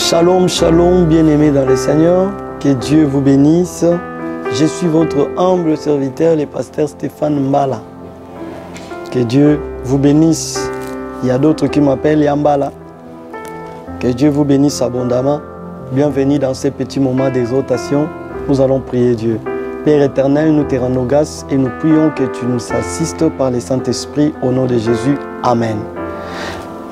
Shalom, shalom, bien-aimés dans le Seigneur, que Dieu vous bénisse. Je suis votre humble serviteur, le pasteur Stéphane Mbala. Que Dieu vous bénisse. Il y a d'autres qui m'appellent Yambala. Que Dieu vous bénisse abondamment. Bienvenue dans ces petits moments d'exhortation. Nous allons prier Dieu. Père éternel, nous te rendons grâce et nous prions que tu nous assistes par le Saint-Esprit au nom de Jésus. Amen.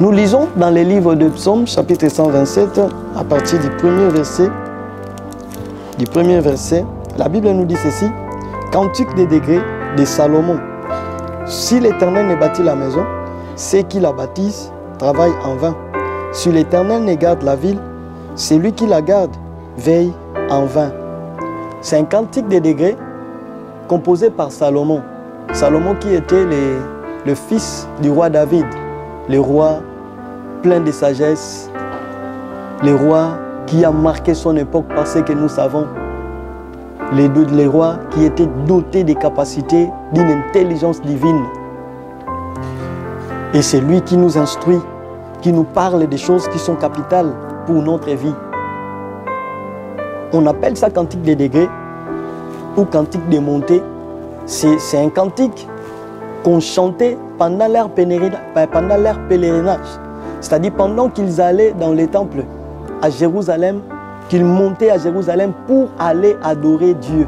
Nous lisons dans les livres de Psaumes, chapitre 127, à partir du premier verset. La Bible nous dit ceci: Cantique des degrés de Salomon. Si l'Éternel ne bâtit la maison, ceux qui la bâtissent travaillent en vain. Si l'Éternel ne garde la ville, celui qui la garde veille en vain. C'est un cantique des degrés composé par Salomon. Salomon qui était le fils du roi David, le roi plein de sagesse, le roi qui a marqué son époque parce que nous savons, les rois qui étaient dotés des capacités d'une intelligence divine. Et c'est lui qui nous instruit, qui nous parle des choses qui sont capitales pour notre vie. On appelle ça cantique des degrés ou cantique des montées. C'est un cantique qu'on chantait pendant leur pèlerinage. C'est-à-dire pendant qu'ils allaient dans les temples à Jérusalem, qu'ils montaient à Jérusalem pour aller adorer Dieu,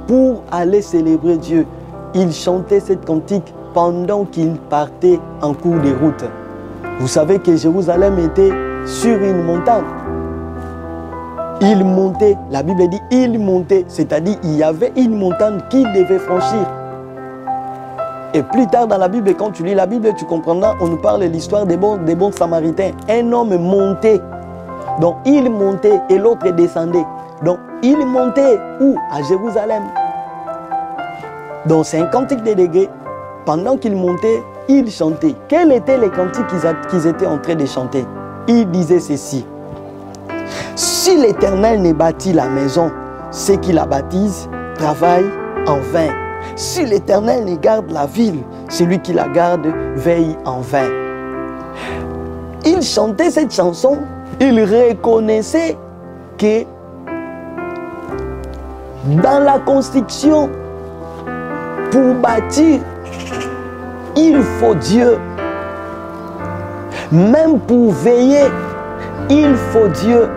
pour aller célébrer Dieu. Ils chantaient cette cantique pendant qu'ils partaient en cours de route. Vous savez que Jérusalem était sur une montagne. Ils montaient, la Bible dit ils montaient, c'est-à-dire il y avait une montagne qu'ils devaient franchir. Et plus tard dans la Bible, quand tu lis la Bible, tu comprendras, on nous parle de l'histoire des bons Samaritains. Un homme montait, donc il montait et l'autre descendait. Donc il montait où? À Jérusalem. Donc c'est un cantique des degrés. Pendant qu'il montait, il chantait. Quels étaient les cantiques qu'ils étaient en train de chanter? Il disait ceci: si l'Éternel ne bâtit la maison, ceux qui la bâtissent travaillent en vain. Si l'Éternel ne garde la ville, celui qui la garde veille en vain. Il chantait cette chanson, il reconnaissait que dans la construction, pour bâtir, il faut Dieu. Même pour veiller, il faut Dieu.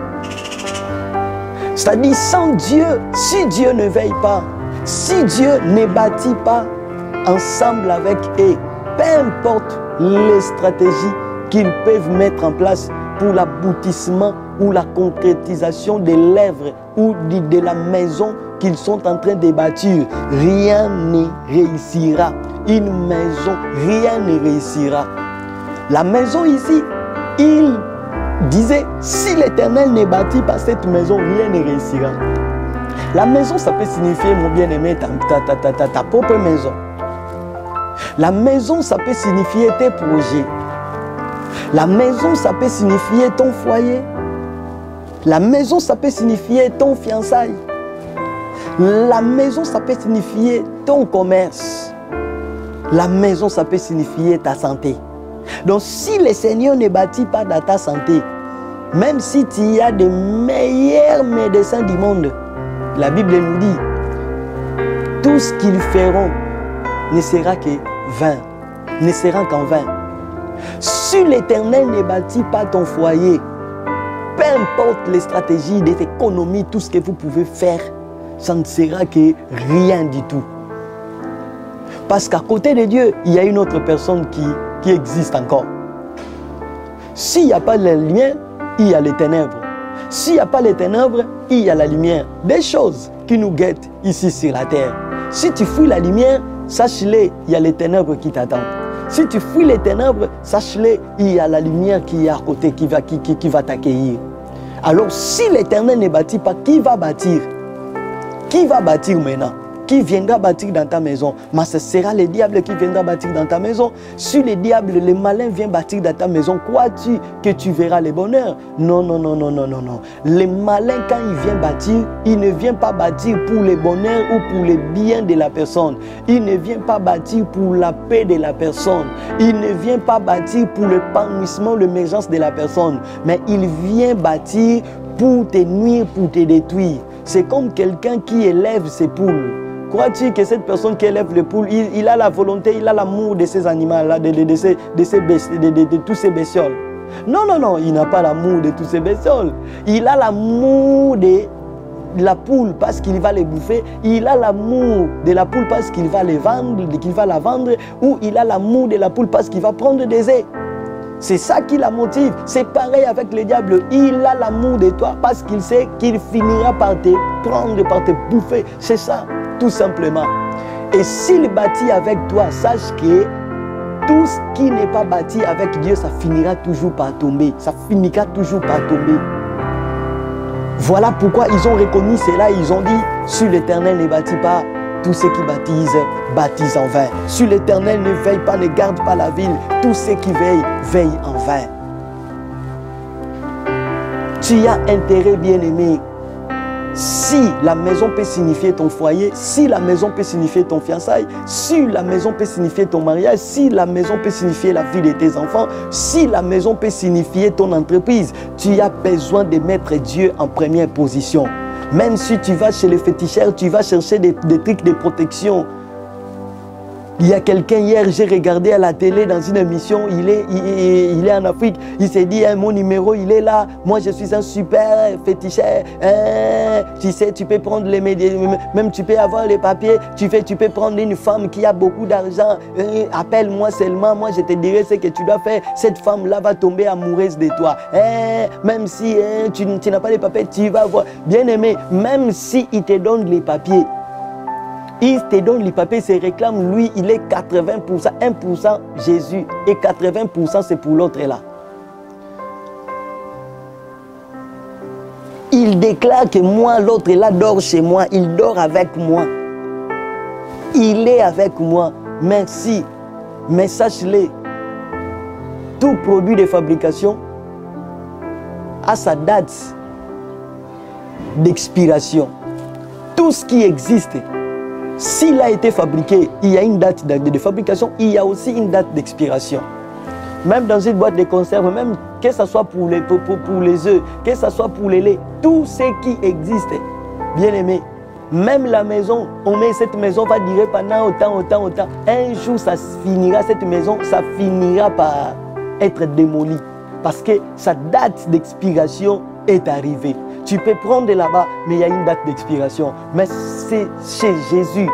C'est-à-dire sans Dieu, si Dieu ne veille pas, si Dieu ne bâtit pas ensemble avec eux, peu importe les stratégies qu'ils peuvent mettre en place pour l'aboutissement ou la concrétisation de l'œuvre ou de la maison qu'ils sont en train de bâtir, rien ne réussira. Une maison, rien ne réussira. La maison ici, il disait, si l'Éternel ne bâtit pas cette maison, rien ne réussira. La maison, ça peut signifier, mon bien-aimé, ta propre maison. La maison, ça peut signifier tes projets. La maison, ça peut signifier ton foyer. La maison, ça peut signifier ton fiançailles. La maison, ça peut signifier ton commerce. La maison, ça peut signifier ta santé. Donc, si le Seigneur ne bâtit pas dans ta santé, même si tu as des meilleurs médecins du monde, la Bible nous dit, tout ce qu'ils feront ne sera que vain, ne sera qu'en vain. Si l'Éternel ne bâtit pas ton foyer, peu importe les stratégies d'économie, tout ce que vous pouvez faire, ça ne sera que rien du tout. Parce qu'à côté de Dieu, il y a une autre personne qui existe encore. S'il n'y a pas la lumière, il y a les ténèbres. S'il n'y a pas les ténèbres, il y a la lumière. Des choses qui nous guettent ici sur la terre. Si tu fuis la lumière, sache-le, il y a les ténèbres qui t'attendent. Si tu fuis les ténèbres, sache-le, il y a la lumière qui est à côté, qui va t'accueillir. Alors si l'Éternel ne bâtit pas, qui va bâtir? Qui va bâtir maintenant? Qui viendra bâtir dans ta maison? Mais ce sera le diable qui viendra bâtir dans ta maison. Si le diable, le malin vient bâtir dans ta maison, crois-tu que tu verras le bonheur? Non, non, non, non, non, non, non. Le malin, quand il vient bâtir, il ne vient pas bâtir pour le bonheur ou pour le bien de la personne. Il ne vient pas bâtir pour la paix de la personne. Il ne vient pas bâtir pour l'épanouissement, l'émergence de la personne. Mais il vient bâtir pour te nuire, pour te détruire. C'est comme quelqu'un qui élève ses poules. Crois-tu que cette personne qui élève les poules, il a la volonté, il a l'amour de ces animaux-là, de tous ces bestioles? Non, non, non, il n'a pas l'amour de tous ces bestioles. Il a l'amour de la poule parce qu'il va les bouffer. Il a l'amour de la poule parce qu'il va la vendre, ou il a l'amour de la poule parce qu'il va prendre des œufs. C'est ça qui la motive. C'est pareil avec le diable. Il a l'amour de toi parce qu'il sait qu'il finira par te prendre, par te bouffer. C'est ça, tout simplement. Et s'il bâtit avec toi, sache que tout ce qui n'est pas bâti avec Dieu, ça finira toujours par tomber. Ça finira toujours par tomber. Voilà pourquoi ils ont reconnu cela. Ils ont dit, sur l'Éternel ne bâtit pas. Tous ceux qui baptisent, baptisent en vain. Sur l'Éternel ne veille pas, ne garde pas la ville. Tous ceux qui veillent, veillent en vain. Tu as intérêt, bien-aimé. Si la maison peut signifier ton foyer, si la maison peut signifier ton fiançailles, si la maison peut signifier ton mariage, si la maison peut signifier la vie de tes enfants, si la maison peut signifier ton entreprise, tu as besoin de mettre Dieu en première position. Même si tu vas chez les féticheurs, tu vas chercher des trucs de protection. Il y a quelqu'un hier, j'ai regardé à la télé dans une émission, il est en Afrique, il s'est dit, mon numéro, il est là, moi je suis un super féticheur, tu sais, tu peux prendre les médias, même tu peux avoir les papiers, tu peux prendre une femme qui a beaucoup d'argent, appelle-moi seulement, moi je te dirai ce que tu dois faire, cette femme-là va tomber amoureuse de toi, même si tu n'as pas les papiers, tu vas voir, bien aimé, même si il te donne les papiers, il te donne les papiers, il se réclame, lui, il est 80%, 1% Jésus, et 80% c'est pour l'autre là. Il déclare que moi, l'autre là dort chez moi, il dort avec moi. Il est avec moi. Merci. Mais sache-le, tout produit de fabrication a sa date d'expiration. Tout ce qui existe, s'il a été fabriqué, il y a une date de fabrication, il y a aussi une date d'expiration. Même dans une boîte de conserve, même que ce soit pour les œufs, que ce soit pour les laits, tout ce qui existe, bien aimé, même la maison, on met cette maison va durer pendant autant. Un jour, ça finira, cette maison, ça finira par être démolie. Parce que sa date d'expiration est arrivée. Tu peux prendre là-bas, mais il y a une date d'expiration. Mais c'est chez Jésus,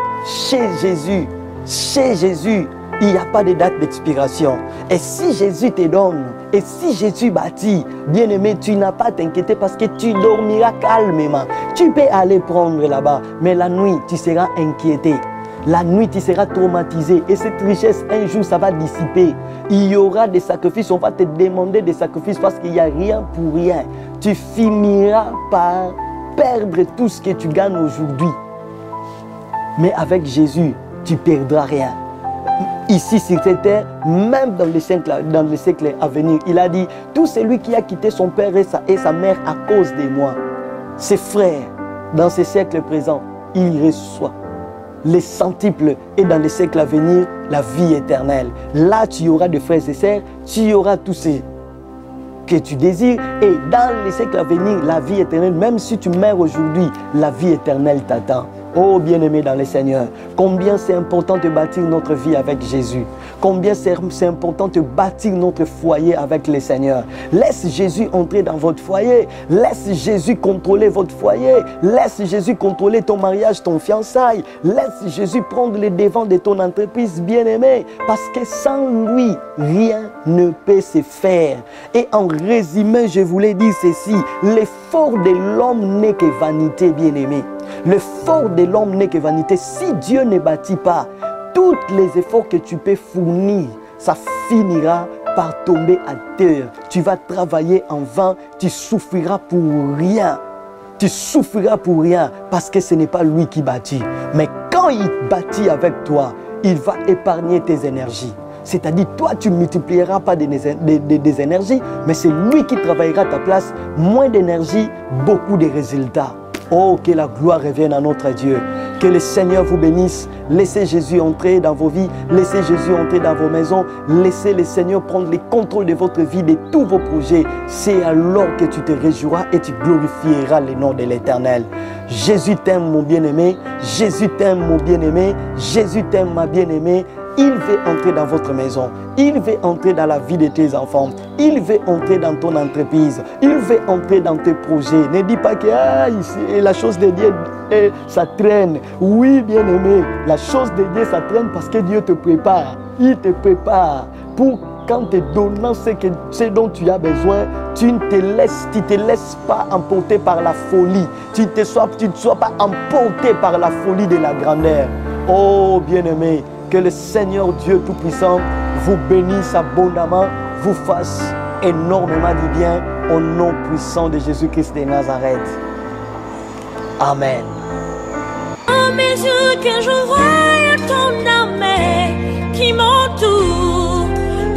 il n'y a pas de date d'expiration. Et si Jésus te donne, et si Jésus bâtit, bien-aimé, tu n'as pas à t'inquiéter parce que tu dormiras calmement. Tu peux aller prendre là-bas, mais la nuit, tu seras inquiété. La nuit, tu seras traumatisé. Et cette richesse, un jour, ça va dissiper. Il y aura des sacrifices. On va te demander des sacrifices parce qu'il n'y a rien pour rien. Tu finiras par perdre tout ce que tu gagnes aujourd'hui. Mais avec Jésus, tu ne perdras rien. Ici, sur cette terre, même dans les siècles à venir, il a dit, tout celui qui a quitté son père et sa mère à cause de moi, ses frères, dans ces siècles présents, il reçoit les centuples et dans les siècles à venir, la vie éternelle. Là, tu auras des frères et sœurs, tu auras tous ces que tu désires et dans les siècles à venir, la vie éternelle, même si tu meurs aujourd'hui, la vie éternelle t'attend. Oh bien-aimé dans le Seigneur, combien c'est important de bâtir notre vie avec Jésus. Combien c'est important de bâtir notre foyer avec le Seigneur. Laisse Jésus entrer dans votre foyer. Laisse Jésus contrôler votre foyer. Laisse Jésus contrôler ton mariage, ton fiançailles. Laisse Jésus prendre les devants de ton entreprise, bien-aimé. Parce que sans lui, rien ne peut se faire. Et en résumé, je voulais dire ceci. L'effort de l'homme n'est que vanité, bien-aimé. L'effort de l'homme n'est que vanité. Si Dieu ne bâtit pas, tous les efforts que tu peux fournir, ça finira par tomber à terre. Tu vas travailler en vain, tu souffriras pour rien. Tu souffriras pour rien parce que ce n'est pas lui qui bâtit. Mais quand il bâtit avec toi, il va épargner tes énergies. C'est-à-dire, toi, tu ne multiplieras pas des énergies, mais c'est lui qui travaillera à ta place. Moins d'énergie, beaucoup de résultats. Oh, que la gloire revienne à notre Dieu. Que le Seigneur vous bénisse. Laissez Jésus entrer dans vos vies. Laissez Jésus entrer dans vos maisons. Laissez le Seigneur prendre le contrôle de votre vie, de tous vos projets. C'est alors que tu te réjouiras et tu glorifieras le nom de l'Éternel. Jésus t'aime, mon bien-aimé. Jésus t'aime, mon bien-aimé. Jésus t'aime, ma bien-aimée. Il veut entrer dans votre maison. Il veut entrer dans la vie de tes enfants. Il veut entrer dans ton entreprise. Il veut entrer dans tes projets. Ne dis pas que ici, la chose de Dieu, ça traîne. Oui, bien-aimé, la chose de Dieu, ça traîne parce que Dieu te prépare. Il te prépare pour qu'en te donnant ce dont tu as besoin, tu ne te laisses pas emporter par la folie. Tu ne sois pas emporté par la folie de la grandeur. Oh, bien-aimé, que le Seigneur Dieu Tout-Puissant vous bénisse abondamment, vous fasse énormément du bien au nom puissant de Jésus-Christ de Nazareth. Amen. À mesure que je vois ton amour qui m'entoure,